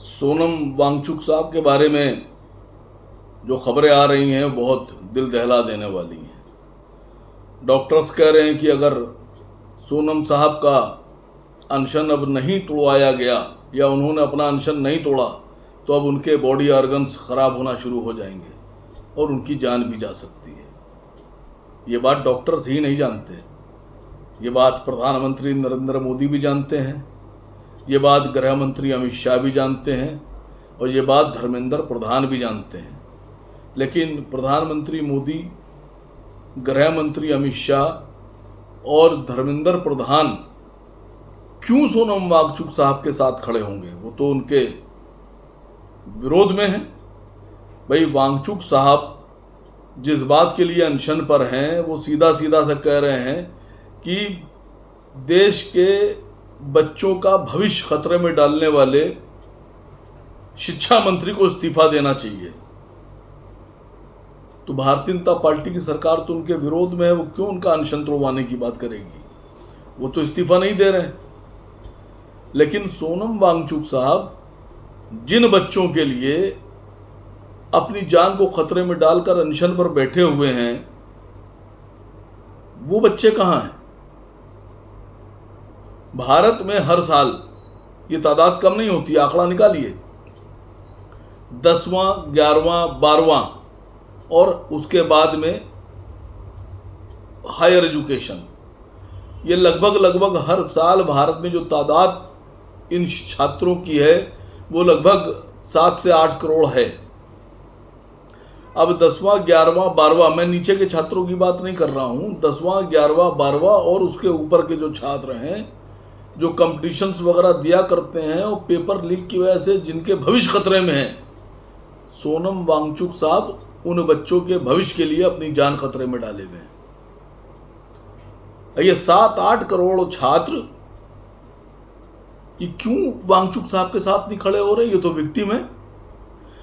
सोनम वांगचुक साहब के बारे में जो खबरें आ रही हैं बहुत दिल दहला देने वाली हैं। डॉक्टर्स कह रहे हैं कि अगर सोनम साहब का अनशन अब नहीं तोड़वाया गया या उन्होंने अपना अनशन नहीं तोड़ा तो अब उनके बॉडी ऑर्गन्स ख़राब होना शुरू हो जाएंगे और उनकी जान भी जा सकती है। ये बात डॉक्टर्स ही नहीं जानते, ये बात प्रधानमंत्री नरेंद्र मोदी भी जानते हैं, ये बात गृह मंत्री अमित शाह भी जानते हैं और ये बात धर्मेंद्र प्रधान भी जानते हैं। लेकिन प्रधानमंत्री मोदी, गृह मंत्री अमित शाह और धर्मेंद्र प्रधान क्यों सोनम वांगचुक साहब के साथ खड़े होंगे? वो तो उनके विरोध में हैं। भाई, वांगचुक साहब जिस बात के लिए अनशन पर हैं वो सीधा सीधा से कह रहे हैं कि देश के बच्चों का भविष्य खतरे में डालने वाले शिक्षा मंत्री को इस्तीफा देना चाहिए। तो भारतीय जनता पार्टी की सरकार तो उनके विरोध में है, वो क्यों उनका अनशन तोड़वाने की बात करेगी? वो तो इस्तीफा नहीं दे रहे हैं। लेकिन सोनम वांगचुक साहब जिन बच्चों के लिए अपनी जान को खतरे में डालकर अनशन पर बैठे हुए हैं, वो बच्चे कहां हैं? भारत में हर साल ये तादाद कम नहीं होती, आंकड़ा निकालिए। 10वां, 11वां, 12वां और उसके बाद में हायर एजुकेशन, ये लगभग हर साल भारत में जो तादाद इन छात्रों की है वो लगभग 7 से 8 करोड़ है। अब 10वां, 11वां, 12वां, मैं नीचे के छात्रों की बात नहीं कर रहा हूं, 10वां, 11वां, 12वां और उसके ऊपर के जो छात्र हैं जो कंपटीशंस वगैरह दिया करते हैं और पेपर लीक की वजह से जिनके भविष्य खतरे में है, सोनम वांगचुक साहब उन बच्चों के भविष्य के लिए अपनी जान खतरे में डाले हुए हैं। ये 7-8 करोड़ छात्र ये क्यों वांगचुक साहब के साथ नहीं खड़े हो रहे? ये तो विक्टिम है।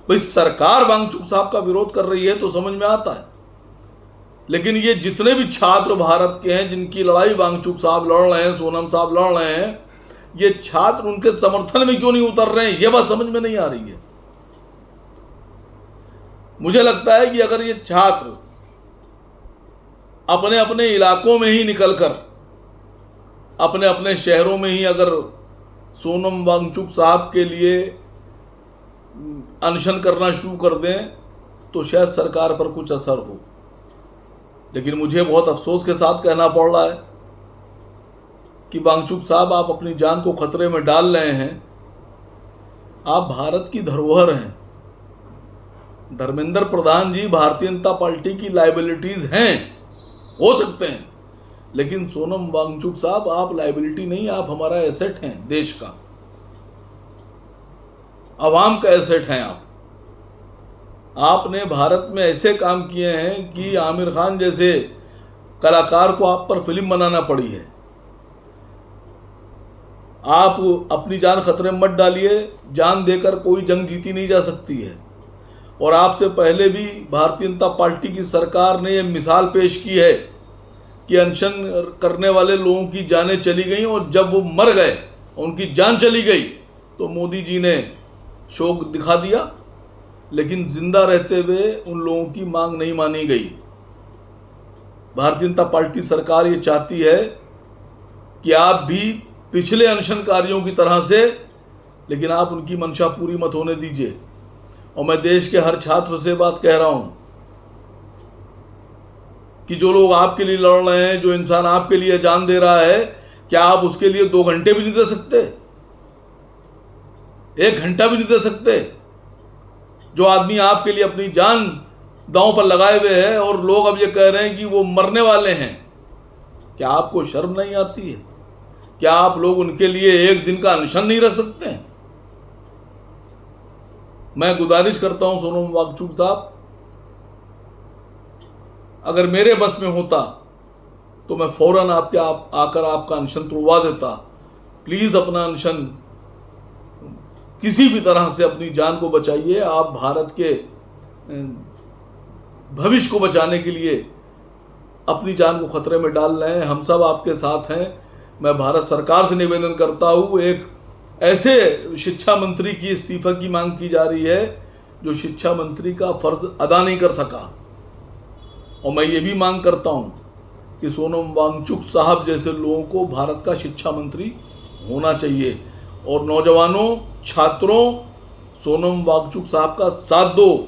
भाई, सरकार वांगचुक साहब का विरोध कर रही है तो समझ में आता है, लेकिन ये जितने भी छात्र भारत के हैं जिनकी लड़ाई वांगचुक साहब लड़ रहे हैं, सोनम साहब लड़ रहे हैं, ये छात्र उनके समर्थन में क्यों नहीं उतर रहे हैं? ये बात समझ में नहीं आ रही है। मुझे लगता है कि अगर ये छात्र अपने अपने इलाकों में ही निकलकर अपने अपने शहरों में ही अगर सोनम वांगचुक साहब के लिए अनशन करना शुरू कर दें तो शायद सरकार पर कुछ असर हो। लेकिन मुझे बहुत अफसोस के साथ कहना पड़ रहा है कि वांगचुक साहब, आप अपनी जान को खतरे में डाल रहे हैं। आप भारत की धरोहर हैं। धर्मेंद्र प्रधान जी भारतीय जनता पार्टी की लायबिलिटीज हैं, हो सकते हैं, लेकिन सोनम वांगचुक साहब आप लायबिलिटी नहीं, आप हमारा एसेट हैं, देश का, अवाम का एसेट हैं। आपने भारत में ऐसे काम किए हैं कि आमिर खान जैसे कलाकार को आप पर फिल्म बनाना पड़ी है। आप अपनी जान खतरे में मत डालिए, जान देकर कोई जंग जीती नहीं जा सकती है। और आपसे पहले भी भारतीय जनता पार्टी की सरकार ने यह मिसाल पेश की है कि अनशन करने वाले लोगों की जानें चली गई और जब वो मर गए, उनकी जान चली गई, तो मोदी जी ने शोक दिखा दिया, लेकिन जिंदा रहते हुए उन लोगों की मांग नहीं मानी गई। भारतीय जनता पार्टी सरकार ये चाहती है कि आप भी पिछले अनशनकारियों की तरह से, लेकिन आप उनकी मंशा पूरी मत होने दीजिए। और मैं देश के हर छात्र से बात कह रहा हूं कि जो लोग आपके लिए लड़ रहे हैं, जो इंसान आपके लिए जान दे रहा है, क्या आप उसके लिए 2 घंटे भी नहीं दे सकते? 1 घंटा भी नहीं दे सकते? जो आदमी आपके लिए अपनी जान दांव पर लगाए हुए है और लोग अब ये कह रहे हैं कि वो मरने वाले हैं, क्या आपको शर्म नहीं आती है? क्या आप लोग उनके लिए 1 दिन का अनशन नहीं रख सकते हैं? मैं गुजारिश करता हूं सोनम वांगचुक साहब, अगर मेरे बस में होता तो मैं फौरन आकर आपका अनशन तोड़वा देता। प्लीज अपना अनशन किसी भी तरह से अपनी जान को बचाइए। आप भारत के भविष्य को बचाने के लिए अपनी जान को खतरे में डाल रहे हैं। हम सब आपके साथ हैं। मैं भारत सरकार से निवेदन करता हूँ, एक ऐसे शिक्षा मंत्री की इस्तीफा की मांग की जा रही है जो शिक्षा मंत्री का फर्ज अदा नहीं कर सका। और मैं ये भी मांग करता हूं कि सोनम वांगचुक साहब जैसे लोगों को भारत का शिक्षा मंत्री होना चाहिए। और नौजवानों, छात्रों, सोनम वांगचुक साहब का साथ दो,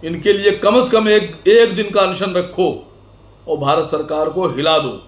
इनके लिए कम से कम एक दिन का अनशन रखो और भारत सरकार को हिला दो।